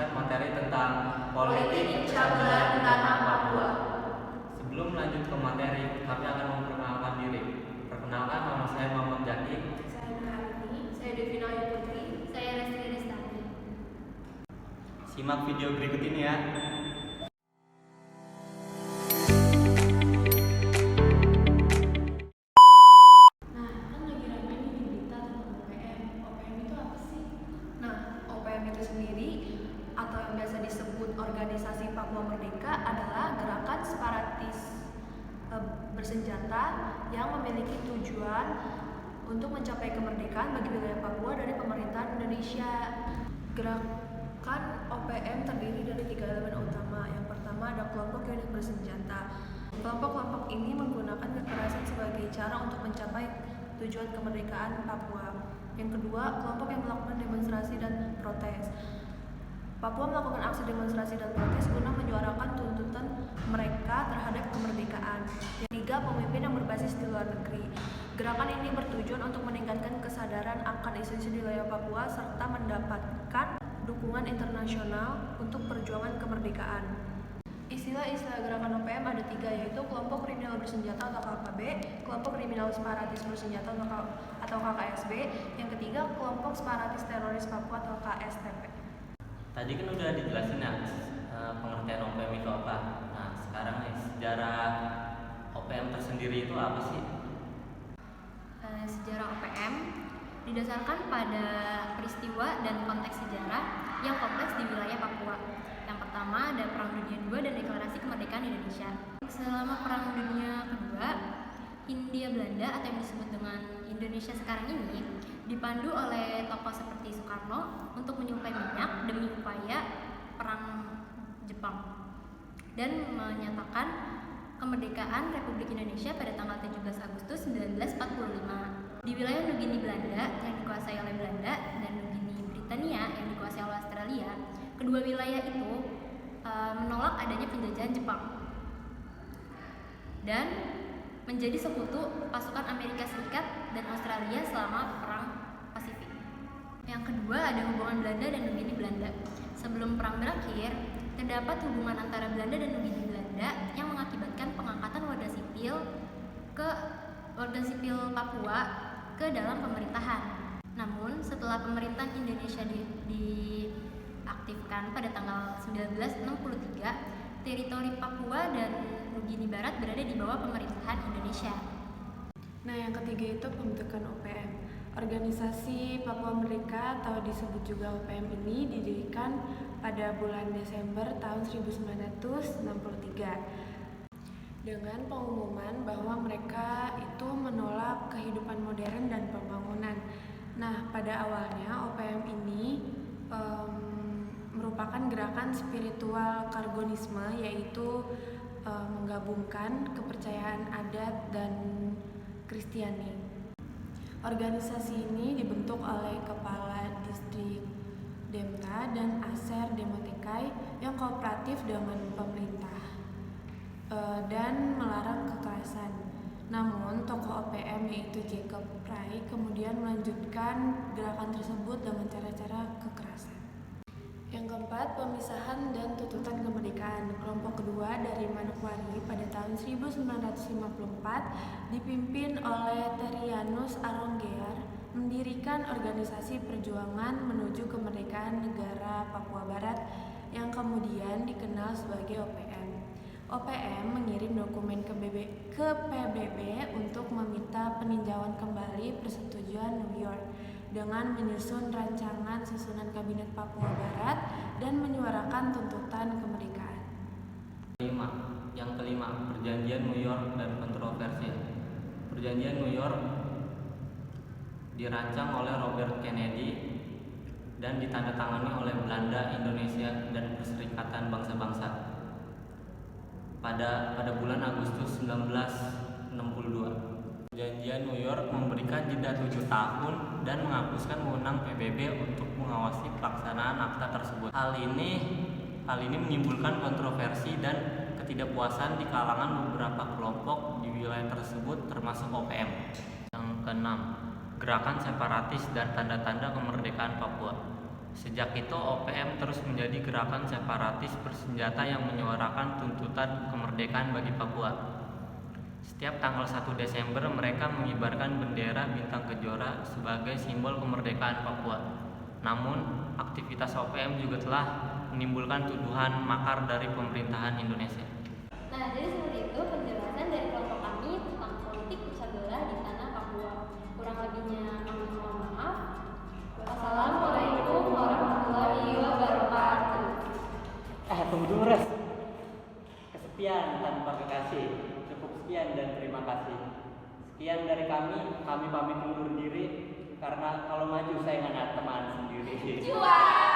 menjelaskan materi tentang politik pencabulan tanah Papua. Sebelum lanjut ke materi, kami akan memperkenalkan diri. Perkenalkan, nama saya Muhammad Jaki. Saya Nurharini, saya Devina Ayu Putri, saya Resti Restani. Simak video berikut ini ya. Nah, kan lagi ramai nih di berita tentang OPM. OPM itu apa sih? Nah, OPM itu sendiri atau yang biasa disebut Organisasi Papua Merdeka adalah gerakan separatis bersenjata yang memiliki tujuan untuk mencapai kemerdekaan bagi wilayah Papua dari pemerintahan Indonesia. Gerakan OPM terdiri dari 3 elemen utama. Yang pertama ada kelompok unit bersenjata. Kelompok-kelompok ini menggunakan kekerasan sebagai cara untuk mencapai tujuan kemerdekaan Papua. Yang kedua, kelompok yang melakukan demonstrasi dan protes. Papua melakukan aksi demonstrasi dan protes guna menyuarakan tuntutan mereka terhadap kemerdekaan. Yang ketiga, pemimpin yang berbasis di luar negeri. Gerakan ini bertujuan untuk meningkatkan kesadaran akan isu-isu di wilayah Papua serta mendapatkan dukungan internasional untuk perjuangan kemerdekaan. Istilah-istilah gerakan OPM ada 3, yaitu kelompok kriminal bersenjata atau KKB, kelompok kriminal separatis bersenjata atau KKSB, yang ketiga kelompok separatis teroris Papua atau KSTP. Tadi kan udah dijelasin ya pengertian OPM itu apa. Nah, sekarang nih sejarah OPM tersendiri itu apa sih? Sejarah OPM didasarkan pada peristiwa dan konteks sejarah yang kompleks di wilayah Papua. Yang pertama ada Perang Dunia II dan Deklarasi Kemerdekaan Indonesia. Selama Perang Dunia Kedua, Hindia Belanda atau yang disebut dengan Indonesia sekarang ini dipandu oleh tokoh seperti Soekarno untuk menyuplai minyak demi upaya perang Jepang dan menyatakan kemerdekaan Republik Indonesia pada tanggal 17 Agustus 1945. Di wilayah Nugini Belanda yang dikuasai oleh Belanda dan Nugini Britania yang dikuasai oleh Australia, kedua wilayah itu menolak adanya penjajahan Jepang dan menjadi sekutu pasukan Amerika Serikat dan Australia selama Perang Pasifik. Yang kedua ada hubungan Belanda dan Nugini Belanda. Sebelum perang berakhir, terdapat hubungan antara Belanda dan Nugini Belanda yang mengakibatkan pengangkatan warga sipil Papua ke dalam pemerintahan. Namun, setelah pemerintahan Indonesia diaktifkan pada tanggal 1963, teritori Papua dan Nugini Barat berada di bawah pemerintahan Indonesia. Nah, yang ketiga itu pembentukan OPM. Organisasi Papua Merdeka atau disebut juga OPM ini didirikan pada bulan Desember tahun 1963 dengan pengumuman bahwa mereka itu menolak kehidupan modern dan pembangunan. Nah, pada awalnya OPM ini merupakan gerakan spiritual kargonisme, yaitu menggabungkan kepercayaan adat dan Kristiani. Organisasi ini dibentuk oleh Kepala Distrik Demta dan Aser Demotekai yang kooperatif dengan pemerintah dan melarang kekerasan. Namun, tokoh OPM yaitu Jacob Prai kemudian melanjutkan gerakan tersebut dengan cara-cara kekerasan. Yang keempat, pemisahan dan tuntutan kemerdekaan. Kelompok kedua dari Manokwari pada tahun 1954 dipimpin oleh Terianus Aronggear mendirikan organisasi perjuangan menuju kemerdekaan negara Papua Barat yang kemudian dikenal sebagai OPM. OPM mengirim dokumen ke PBB untuk meminta peninjauan kembali persetujuan New York dengan menyusun rancangan susunan Kabinet Papua Barat dan menyuarakan tuntutan kemerdekaan. Yang kelima, Perjanjian New York dan kontroversi. Perjanjian New York dirancang oleh Robert Kennedy dan ditandatangani oleh Belanda, Indonesia, dan Perserikatan Bangsa-Bangsa pada bulan Agustus 1962. Perjanjian New York memberikan jeda 7 tahun dan menghapuskan wewenang PBB untuk mengawasi pelaksanaan akta tersebut. Hal ini menimbulkan kontroversi dan ketidakpuasan di kalangan beberapa kelompok di wilayah tersebut termasuk OPM. Yang keenam, gerakan separatis dan tanda-tanda kemerdekaan Papua. Sejak itu OPM terus menjadi gerakan separatis bersenjata yang menyuarakan tuntutan kemerdekaan bagi Papua. Setiap tanggal 1 Desember mereka mengibarkan bendera bintang kejora sebagai simbol kemerdekaan Papua. Namun, aktivitas OPM juga telah menimbulkan tuduhan makar dari pemerintahan Indonesia. Nah, jadi seperti itu penjelasan dari kelompok kami tentang politik pecah belah di tanah Papua. Kurang lebihnya kami mohon maaf. Wassalamualaikum warahmatullahi wabarakatuh. Tunggu dulu, Res. Kesepian tanpa kekasih. Cukup sekian dan terima kasih. Sekian dari kami pamit undur diri karena kalau maju saingan teman sendiri. Jual.